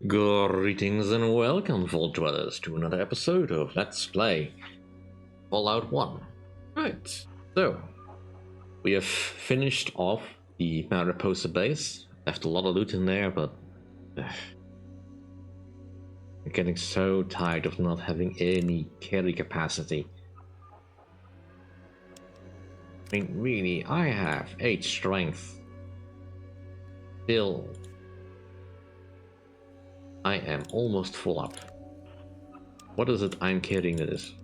Greetings and welcome, Vault Dwellers, to another episode of Let's Play Fallout 1. Right, so we have finished off the Mariposa base. Left a lot of loot in there, but I'm getting so tired of not having any carry capacity. I mean, really, I have 8 strength. Still, I am almost full up. What is it I'm carrying that is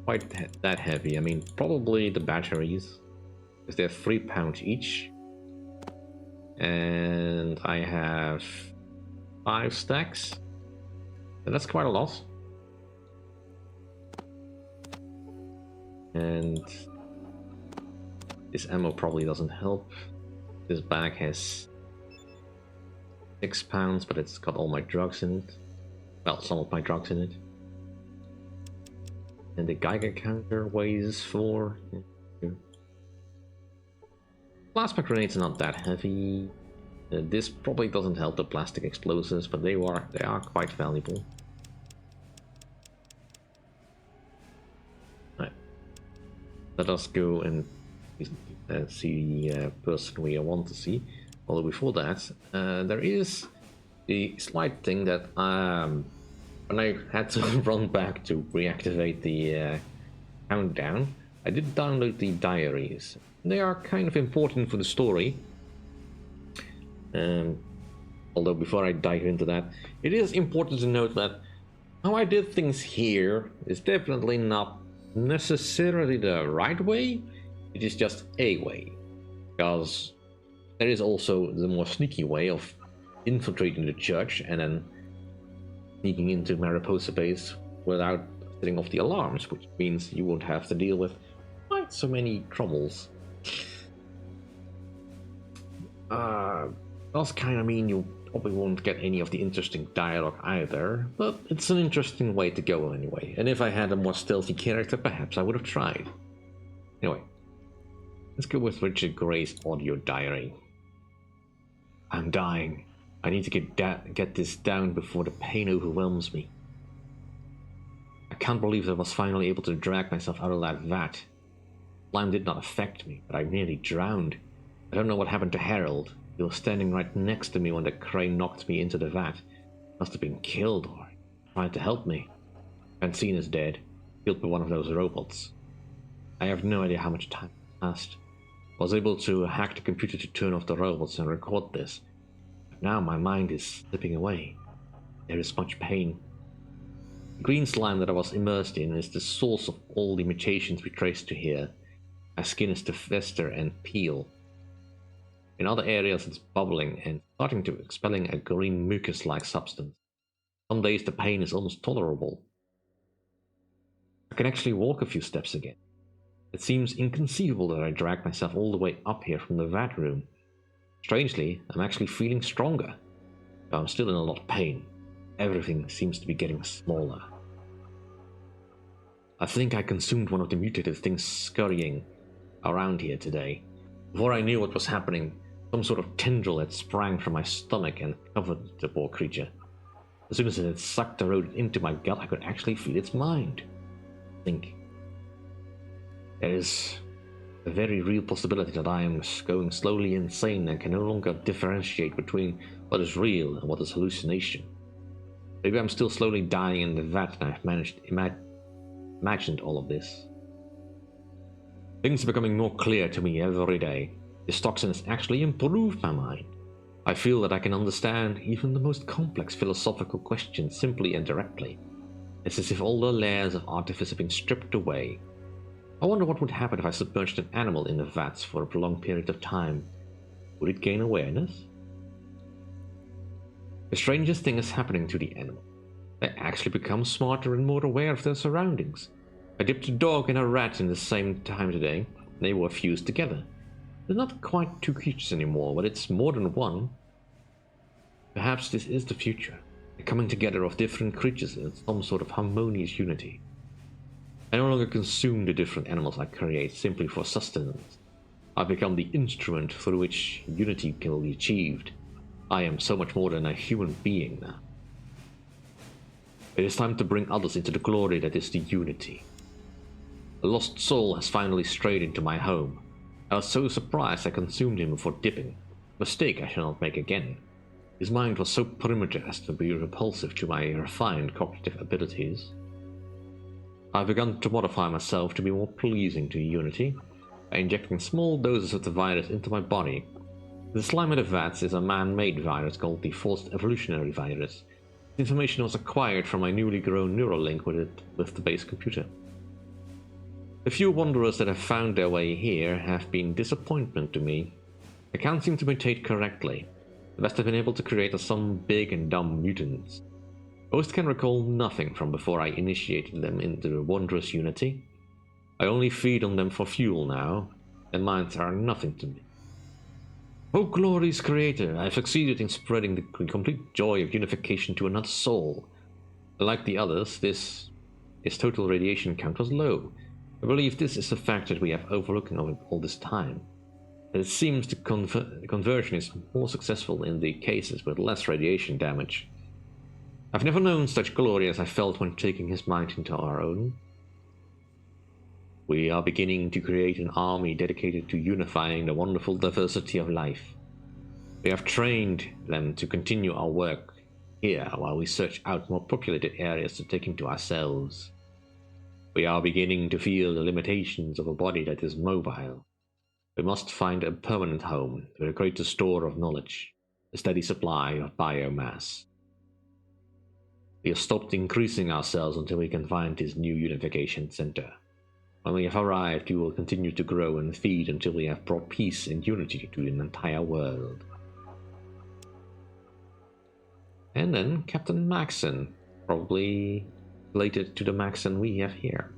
quite that heavy? I mean, probably the batteries, because they're 3 pounds each. And I have 5 stacks. And that's quite a lot. And this ammo probably doesn't help. This bag has 6 pounds, but it's got all my drugs in it. Well, some of my drugs in it. And the Geiger counter weighs 4. Plasma grenades are not that heavy. This probably doesn't help the plastic explosives, but they are quite valuable. Right. Let us go and see the person we want to see. Although before that, there is the slight thing that when I had to run back to reactivate the countdown, I did download the diaries. They are kind of important for the story. Although before I dive into that, it is important to note that how I did things here is definitely not necessarily the right way. It is just a way, because there is also the more sneaky way of infiltrating the church and then sneaking into Mariposa base without setting off the alarms, which means you won't have to deal with quite so many troubles. Does kind of mean you probably won't get any of the interesting dialogue either, but it's an interesting way to go anyway. And if I had a more stealthy character, perhaps I would have tried. Anyway, let's go with Richard Gray's audio diary. I'm dying. I need to get this down before the pain overwhelms me. I can't believe I was finally able to drag myself out of that vat. Slime did not affect me, but I nearly drowned. I don't know what happened to Harold. He was standing right next to me when the crane knocked me into the vat. Must have been killed or trying to help me. Francine is dead, killed by one of those robots. I have no idea how much time passed. I was able to hack the computer to turn off the robots and record this. But now my mind is slipping away. There is much pain. The green slime that I was immersed in is the source of all the mutations we traced to here. My skin is to fester and peel. In other areas it's bubbling and starting to expelling a green mucus-like substance. Some days the pain is almost tolerable. I can actually walk a few steps again. It seems inconceivable that I dragged myself all the way up here from the vat room. Strangely, I'm actually feeling stronger, but I'm still in a lot of pain. Everything seems to be getting smaller. I think I consumed one of the mutated things scurrying around here today. Before I knew what was happening, some sort of tendril had sprang from my stomach and covered the poor creature. As soon as it had sucked the road into my gut, I could actually feel its mind. Think. There is a very real possibility that I am going slowly insane and can no longer differentiate between what is real and what is hallucination. Maybe I'm still slowly dying in the vat and I've imagined all of this. Things are becoming more clear to me every day. This toxin has actually improved my mind. I feel that I can understand even the most complex philosophical questions simply and directly. It's as if all the layers of artifice have been stripped away. I wonder what would happen if I submerged an animal in the vats for a prolonged period of time. Would it gain awareness? The strangest thing is happening to the animal. They actually become smarter and more aware of their surroundings. I dipped a dog and a rat in the same time today. They were fused together. They're not quite 2 creatures anymore, but it's more than one. Perhaps this is the future, the coming together of different creatures in some sort of harmonious unity. I no longer consume the different animals I create simply for sustenance. I've become the instrument through which unity can be achieved. I am so much more than a human being now. It is time to bring others into the glory that is the unity. A lost soul has finally strayed into my home. I was so surprised I consumed him before dipping. A mistake I shall not make again. His mind was so primitive as to be repulsive to my refined cognitive abilities. I have begun to modify myself to be more pleasing to Unity by injecting small doses of the virus into my body. The slime of the vats is a man-made virus called the Forced Evolutionary Virus. The information was acquired from my newly grown neural link with the base computer. The few wanderers that have found their way here have been disappointment to me. They can't seem to mutate correctly. The best have been able to create some big and dumb mutants. Most can recall nothing from before I initiated them into the wondrous Unity. I only feed on them for fuel now. Their minds are nothing to me. Oh glorious Creator, I have succeeded in spreading the complete joy of unification to another soul. Like the others, his total radiation count was low. I believe this is a fact that we have overlooked all this time. It seems the conversion is more successful in the cases with less radiation damage. I've never known such glory as I felt when taking his mind into our own. We are beginning to create an army dedicated to unifying the wonderful diversity of life. We have trained them to continue our work here while we search out more populated areas to take into ourselves. We are beginning to feel the limitations of a body that is mobile. We must find a permanent home with a greater store of knowledge, a steady supply of biomass. We have stopped increasing ourselves until we can find this new unification center. When we have arrived, we will continue to grow and feed until we have brought peace and unity to an entire world. And then Captain Maxon, probably related to the Maxon we have here.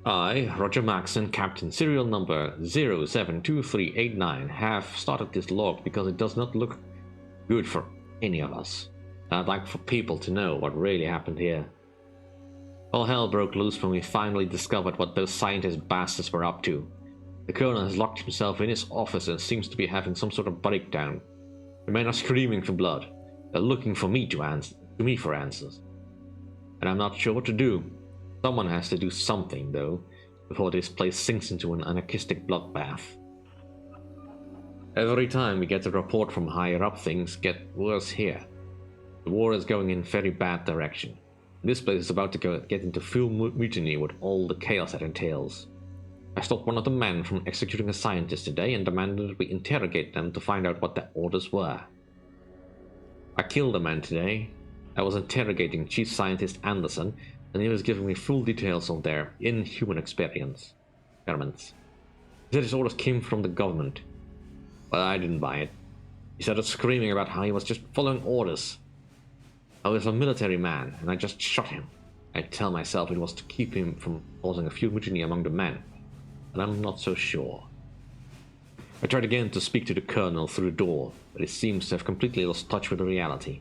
I, Roger Maxon, Captain, serial number 072389, have started this log because it does not look good for any of us. I'd like for people to know what really happened here. All hell broke loose when we finally discovered what those scientist bastards were up to. The colonel has locked himself in his office and seems to be having some sort of breakdown. The men are screaming for blood. They're looking for me for answers. And I'm not sure what to do. Someone has to do something, though, before this place sinks into an anarchistic bloodbath. Every time we get a report from higher up, things get worse here. The war is going in a very bad direction. This place is about to get into full mutiny with all the chaos it entails. I stopped one of the men from executing a scientist today and demanded that we interrogate them to find out what their orders were. I killed a man today. I was interrogating Chief Scientist Anderson, and he was giving me full details of their inhuman experiments. He said his orders came from the government, but I didn't buy it. He started screaming about how he was just following orders. I was a military man, and I just shot him. I tell myself it was to keep him from causing a few mutiny among the men, but I'm not so sure. I tried again to speak to the colonel through the door, but he seems to have completely lost touch with reality.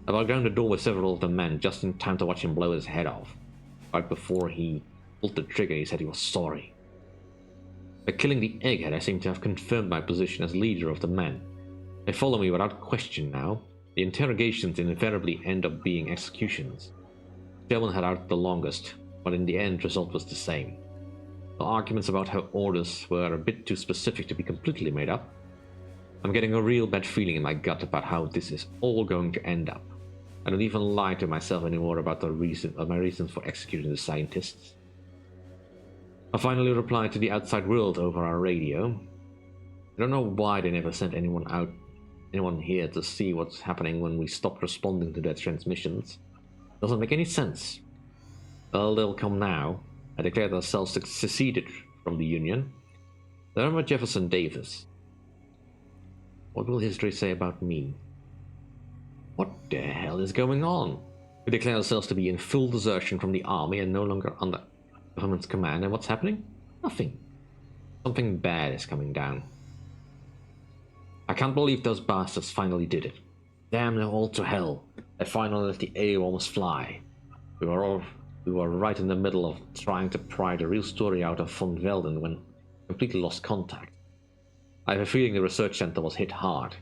I broke down the door with several of the men just in time to watch him blow his head off. Right before he pulled the trigger, he said he was sorry. By killing the egghead, I seem to have confirmed my position as leader of the men. They follow me without question now. The interrogations invariably end up being executions. Devon had out the longest, but in the end, result was the same. The arguments about how orders were a bit too specific to be completely made up. I'm getting a real bad feeling in my gut about how this is all going to end up. I don't even lie to myself anymore about my reasons for executing the scientists. I finally replied to the outside world over our radio. I don't know why they never sent anyone here to see what's happening when we stopped responding to their transmissions. Doesn't make any sense. Well, they'll come now. I declared ourselves seceded from the Union. Remember Jefferson Davis. What will history say about me? What the hell is going on? We declare ourselves to be in full desertion from the army and no longer under government's command, and what's happening? Nothing. Something bad is coming down. I can't believe those bastards finally did it. Damn them all to hell. They finally let the A-bombs fly. We were right in the middle of trying to pry the real story out of von Velden when completely lost contact. I have a feeling the research center was hit hard.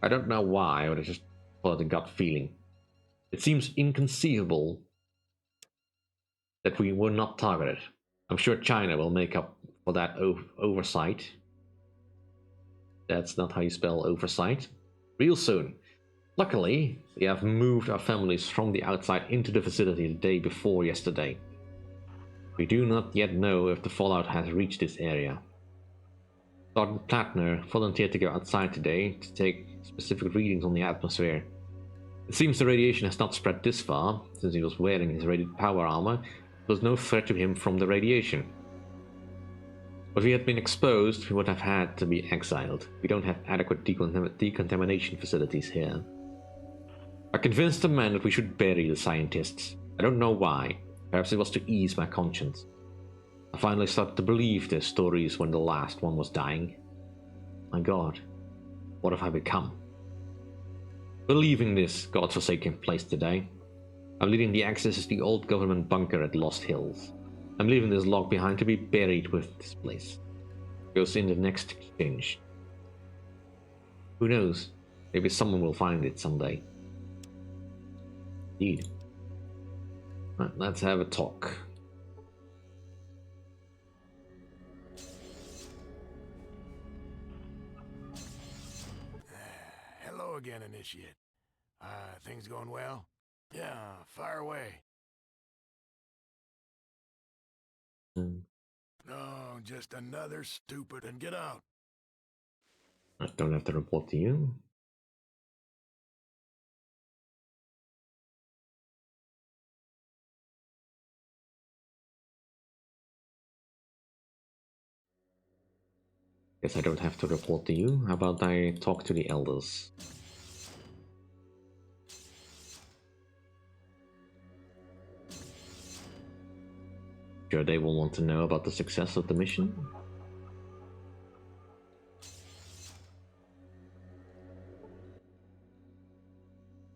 I don't know why, but I just followed a gut feeling. It seems inconceivable that we were not targeted. I'm sure China will make up for that oversight. That's not how you spell oversight. Real soon. Luckily, we have moved our families from the outside into the facility the day before yesterday. We do not yet know if the fallout has reached this area. Sergeant Plattner volunteered to go outside today to take specific readings on the atmosphere. It seems the radiation has not spread this far. Since he was wearing his radiant power armor, there was no threat to him from the radiation. If we had been exposed, we would have had to be exiled. We don't have adequate decontamination facilities here. I convinced the men that we should bury the scientists. I don't know why. Perhaps it was to ease my conscience. I finally started to believe their stories when the last one was dying. My God, what have I become? We're leaving this godforsaken place today. I'm leaving the access to the old government bunker at Lost Hills. I'm leaving this log behind to be buried with this place. It goes in the next exchange. Who knows? Maybe someone will find it someday. Indeed. Right, let's have a talk. Hello again, Initiate. Things going well? Yeah, fire away. No, just another stupid and get out. I don't have to report to you. Guess I don't have to report to you. How about I talk to the elders? Sure, they will want to know about the success of the mission.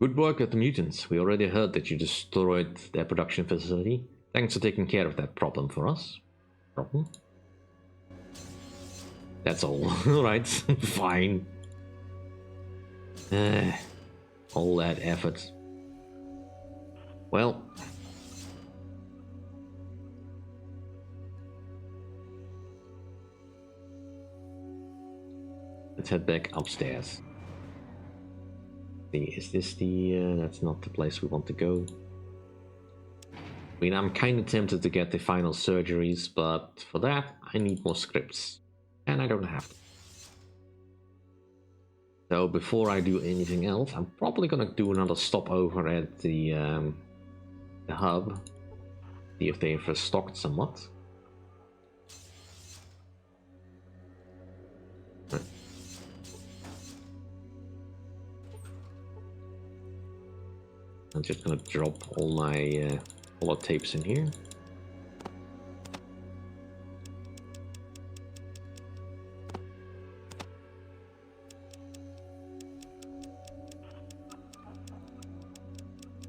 Good work at the mutants. We already heard that you destroyed their production facility. Thanks for taking care of that problem for us. Problem? That's all. Alright, fine. All that effort. Well. Let's head back upstairs. Is this the... that's not the place we want to go. I mean, I'm kind of tempted to get the final surgeries, but for that, I need more scripts. And I don't have to. So before I do anything else, I'm probably gonna do another stopover at the hub. See if they've restocked somewhat. I'm just gonna drop all my holotapes in here.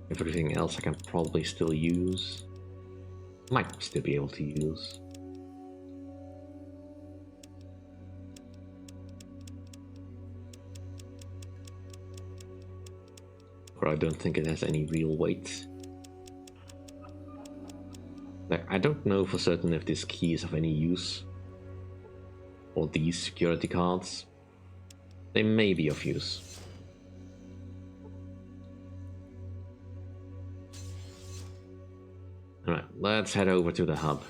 Everything else I can probably still use. Might still be able to use. Or I don't think it has any real weight. Like, I don't know for certain if this key is of any use. Or these security cards. They may be of use. Alright, let's head over to the hub.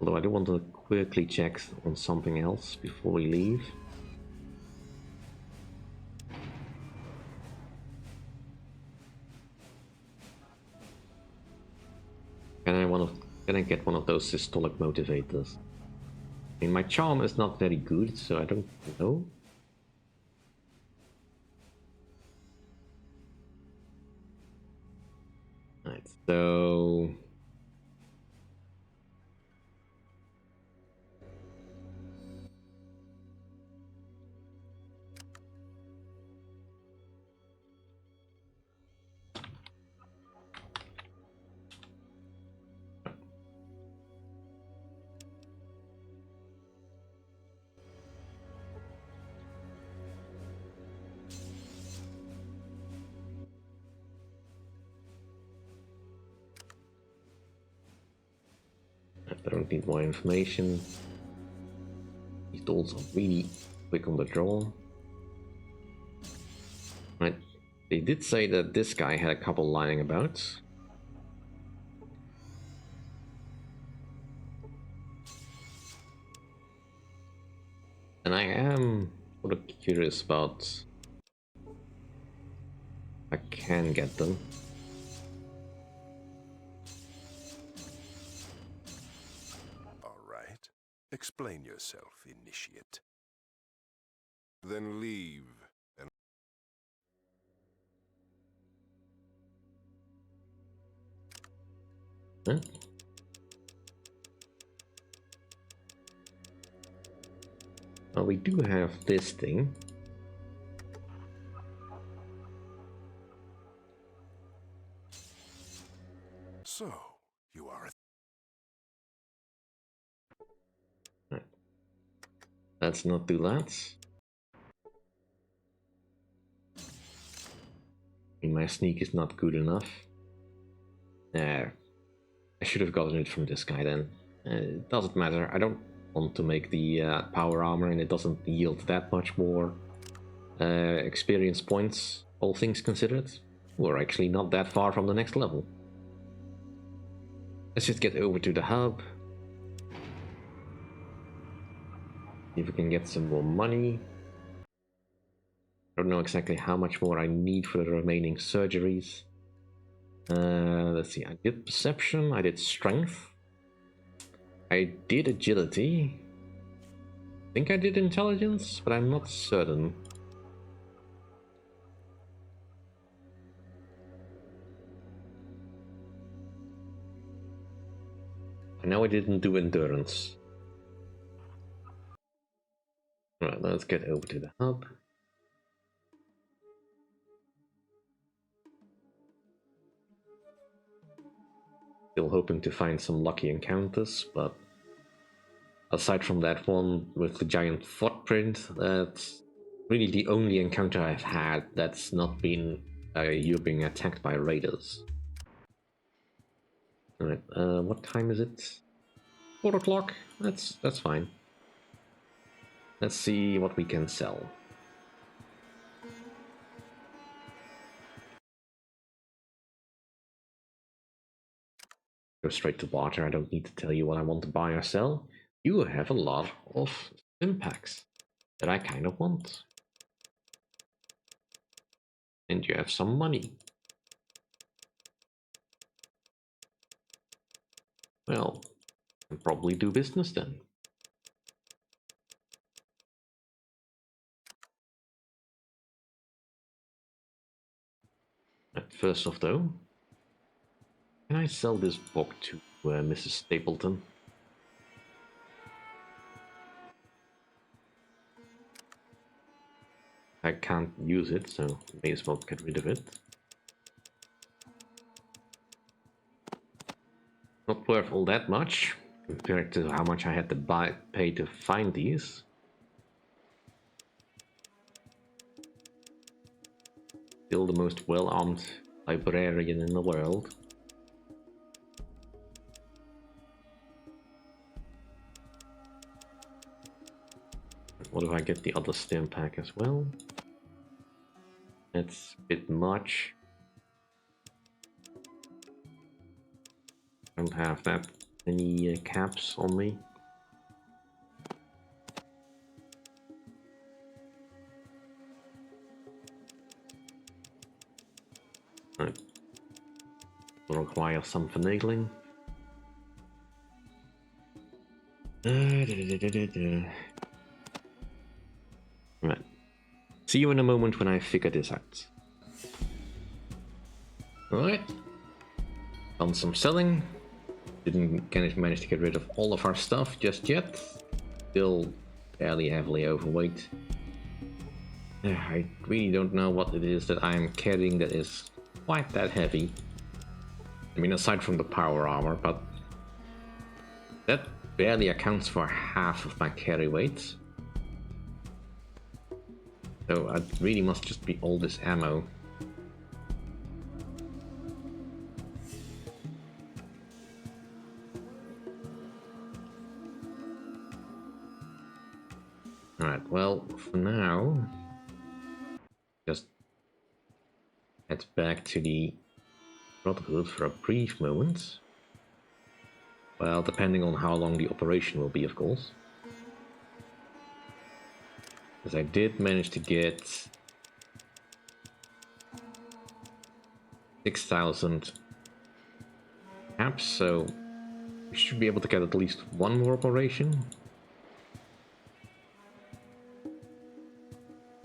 Although I do want to quickly check on something else before we leave. Can I get one of those systolic motivators? I mean, my charm is not very good, so I don't know. Right, so... I don't need more information. He's also really quick on the draw. Right. They did say that this guy had a couple lying about. And I am sort of curious about if I can get them. All right. Explain yourself, initiate. Then leave. And Huh? Well, we do have this thing. so, you are a Let's not do that. My sneak is not good enough. I should have gotten it from this guy then. It doesn't matter. I don't want to make the power armor, and it doesn't yield that much more experience points, all things considered. We're actually not that far from the next level. Let's just get over to the hub. See if we can get some more money. I don't know exactly how much more I need for the remaining surgeries. Let's see, I did perception, I did strength. I did agility. I think I did intelligence, but I'm not certain. I know I didn't do endurance. Alright, let's get over to the hub. Still hoping to find some lucky encounters, but aside from that one with the giant footprint, that's really the only encounter I've had that's not been you being attacked by raiders. Alright, what time is it? 4 o'clock? That's fine. Let's see what we can sell. Go straight to water. I don't need to tell you what I want to buy or sell. You have a lot of impacts that I kind of want. And you have some money. Well, I'll probably do business then. First off though, can I sell this book to Mrs. Stapleton? I can't use it, so may as well get rid of it. Not worth all that much compared to how much I had to pay to find these. Still the most well-armed librarian in the world. What if I get the other stim pack as well? That's a bit much. I don't have that many caps on me. Right. Will require some finagling. Right. See you in a moment when I figure this out. Alright. Done some selling. Didn't manage to get rid of all of our stuff just yet. Still fairly heavily overweight. I really don't know what it is that I'm carrying that is quite that heavy. I mean, aside from the power armor, but that barely accounts for half of my carry weight. So it really must just be all this ammo. Alright, well, for now, just head back to the Brotherhood for a brief moment. Well, depending on how long the operation will be, of course. Because I did manage to get 6,000 caps, so we should be able to get at least one more operation.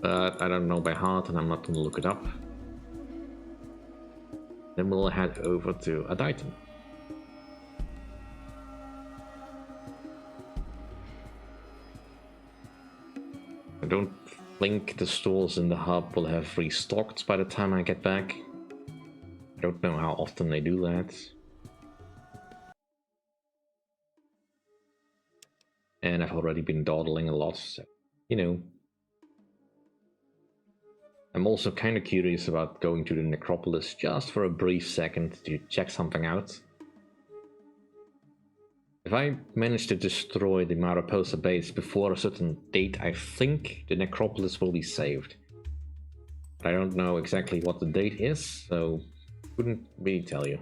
But I don't know by heart, and I'm not going to look it up. Then we'll head over to Aditon. I don't think the stores in the hub will have restocked by the time I get back. I don't know how often they do that. And I've already been dawdling a lot, so, you know. I'm also kind of curious about going to the necropolis just for a brief second to check something out. If I manage to destroy the Mariposa base before a certain date, I think the necropolis will be saved. But I don't know exactly what the date is, so couldn't really tell you.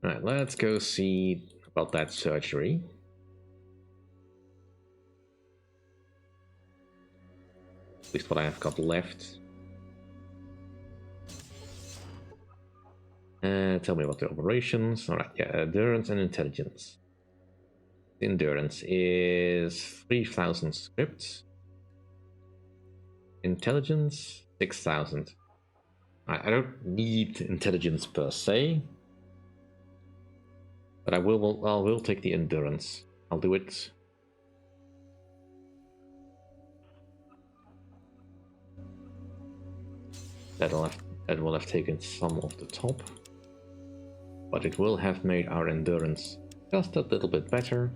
Alright, let's go see about that surgery. At least what I have got left. Tell me about the operations. Alright, yeah, endurance and intelligence. Endurance is 3,000 scripts. Intelligence, 6,000. I don't need intelligence per se. But I will take the endurance. I'll do it. That will have taken some of the top, but it will have made our endurance just a little bit better,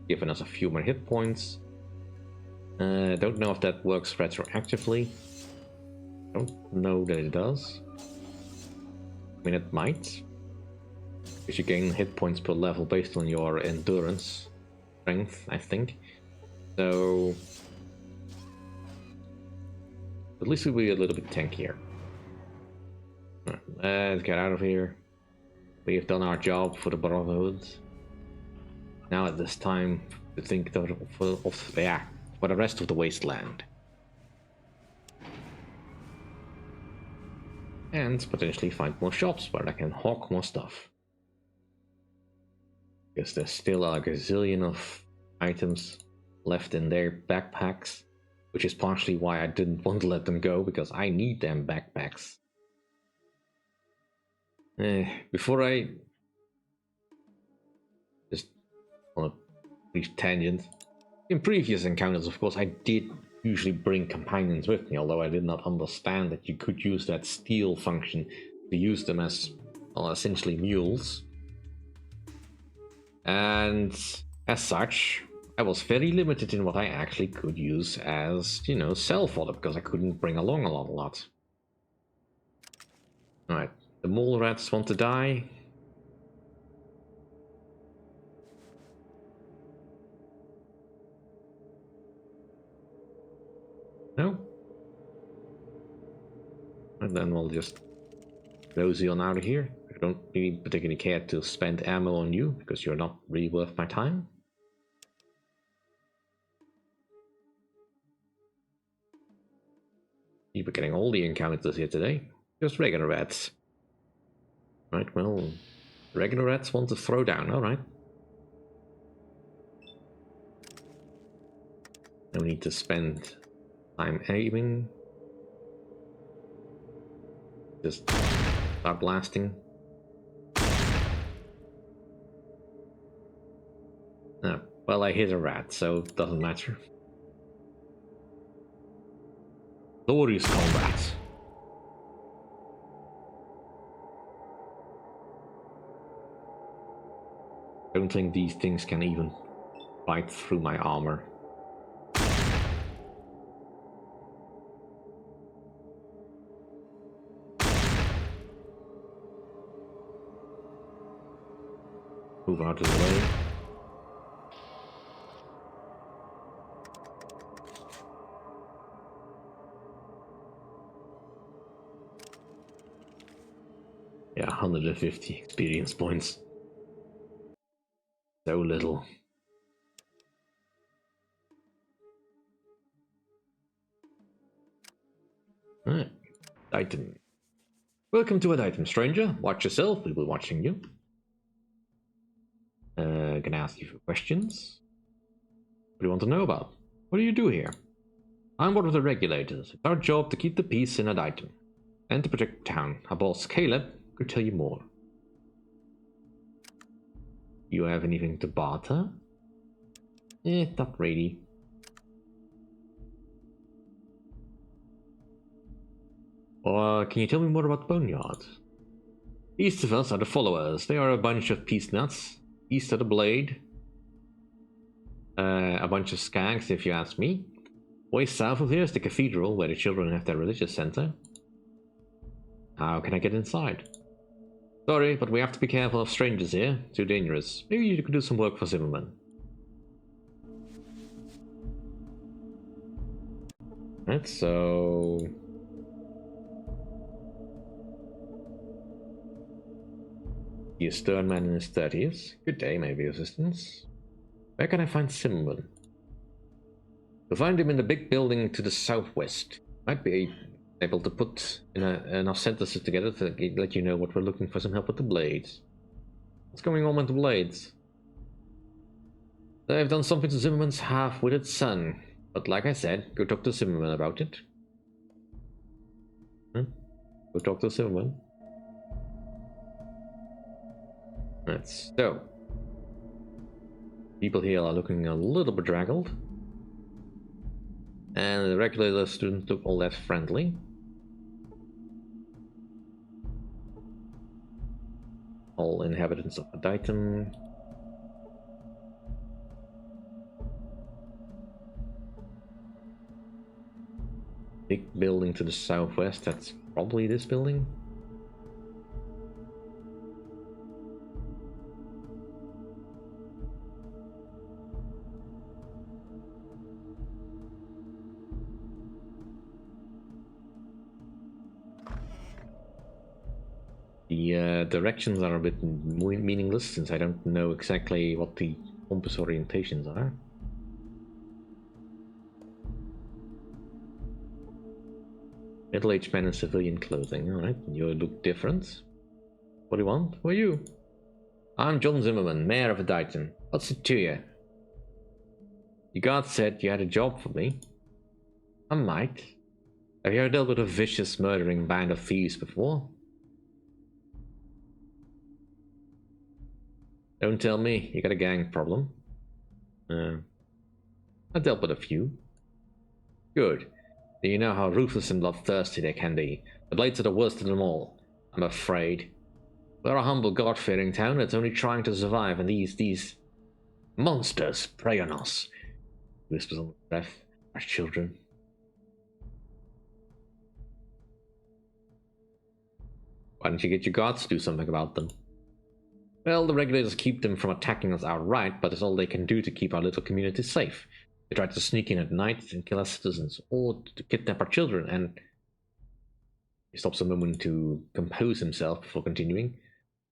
given us a few more hit points. Don't know if that works retroactively. Don't know that it does. I mean, it might, because you gain hit points per level based on your endurance strength, I think. So at least we'll be a little bit tankier. Right, let's get out of here. We have done our job for the Brotherhood. Now at this time to think for the rest of the wasteland. And potentially find more shops where I can hawk more stuff. Because there's still a gazillion of items left in their backpacks. Which is partially why I didn't want to let them go, because I need them backpacks. Before I... just on a brief tangent. In previous encounters, of course, I did usually bring companions with me, although I did not understand that you could use that steal function to use them as, well, essentially mules. And as such, I was very limited in what I actually could use as, you know, self-fodder, because I couldn't bring along a lot. Alright, the mole rats want to die. No? And then we'll just rosy on out of here. I don't really particularly care to spend ammo on you, because you're not really worth my time. We're getting all the encounters here today. Just regular rats. Right, well, regular rats want to throw down, alright. No need to spend time aiming. Just start blasting. Oh, well, I hit a rat, so it doesn't matter. Glorious combat. I don't think these things can even bite through my armor. Move out of the way. 150 experience points. So little. Alright. Item. Welcome to an item, stranger. Watch yourself, we'll be watching you. Gonna ask you a few questions. What do you want to know about? What do you do here? I'm one of the regulators. It's our job to keep the peace in an item. And to protect town. Our boss, Caleb, could tell you more. You have anything to barter? Not really. Or can you tell me more about Boneyard? East of us are the followers. They are a bunch of peace nuts. East of the blade. A bunch of skanks, if you ask me. Way south of here is the cathedral, where the children have their religious center. How can I get inside? Sorry, but we have to be careful of strangers here. Too dangerous. Maybe you could do some work for Zimmerman. Right, so... He's a stern man in his 30s. Good day, maybe assistance. Where can I find Zimmerman? You'll find him in the big building to the southwest. Might be able to put enough sentences together to let you know what we're looking for some help with the blades. What's going on with the blades? They've done something to Zimmerman's half-witted son. But like I said, go talk to Zimmerman about it. Go talk to Zimmerman. Right, so. People here are looking a little bedraggled. And the regulator students look all that friendly. All inhabitants of Aditum. Big building to the southwest, that's probably this building. The directions are a bit meaningless since I don't know exactly what the compass orientations are. Middle-aged man in civilian clothing. Alright, you look different. What do you want? Who are you? I'm John Zimmerman, mayor of Aditum. What's it to you? Your guard said you had a job for me. I might. Have you ever dealt with a vicious, murdering band of thieves before? Don't tell me you got a gang problem. I dealt with a few. Good. Do you know how ruthless and bloodthirsty they can be? The Blades are the worst of them all, I'm afraid. We're a humble, God-fearing town that's only trying to survive, and these monsters prey on us. He whispers on the breath. Our children. Why don't you get your guards to do something about them? Well, the regulators keep them from attacking us outright, but it's all they can do to keep our little community safe. They try to sneak in at night and kill our citizens, or to kidnap our children, and... He stops a moment to compose himself before continuing.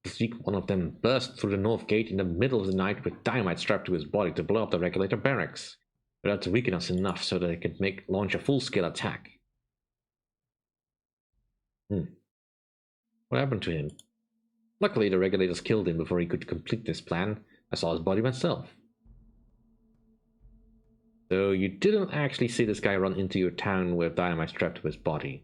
This week, one of them burst through the north gate in the middle of the night with dynamite strapped to his body to blow up the regulator barracks. They're out to weaken us enough so that they can launch a full-scale attack. What happened to him? Luckily, the regulators killed him before he could complete this plan. I saw his body myself. So you didn't actually see this guy run into your town with dynamite strapped to his body.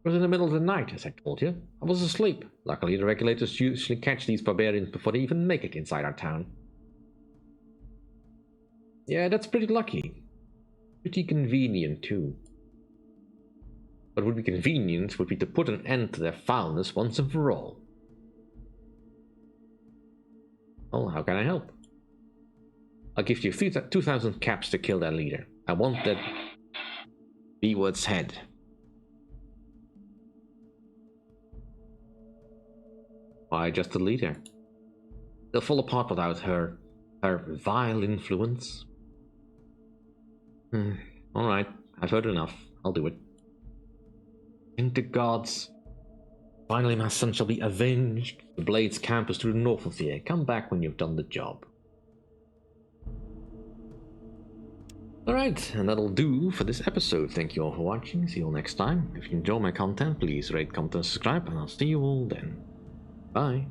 It was in the middle of the night, as I told you. I was asleep. Luckily, the regulators usually catch these barbarians before they even make it inside our town. Yeah, that's pretty lucky. Pretty convenient, too. What would be convenient would be to put an end to their foulness once and for all. Well, how can I help? I'll give you 2,000 caps to kill their leader. I want that B-word's head. Why just the leader? They'll fall apart without her vile influence. Alright, I've heard enough. I'll do it. Thank the gods. Finally, my son shall be avenged. The Blades camp is to the north of here. Come back when you've done the job. Alright, and that'll do for this episode. Thank you all for watching. See you all next time. If you enjoy my content, please rate, comment, and subscribe, and I'll see you all then. Bye.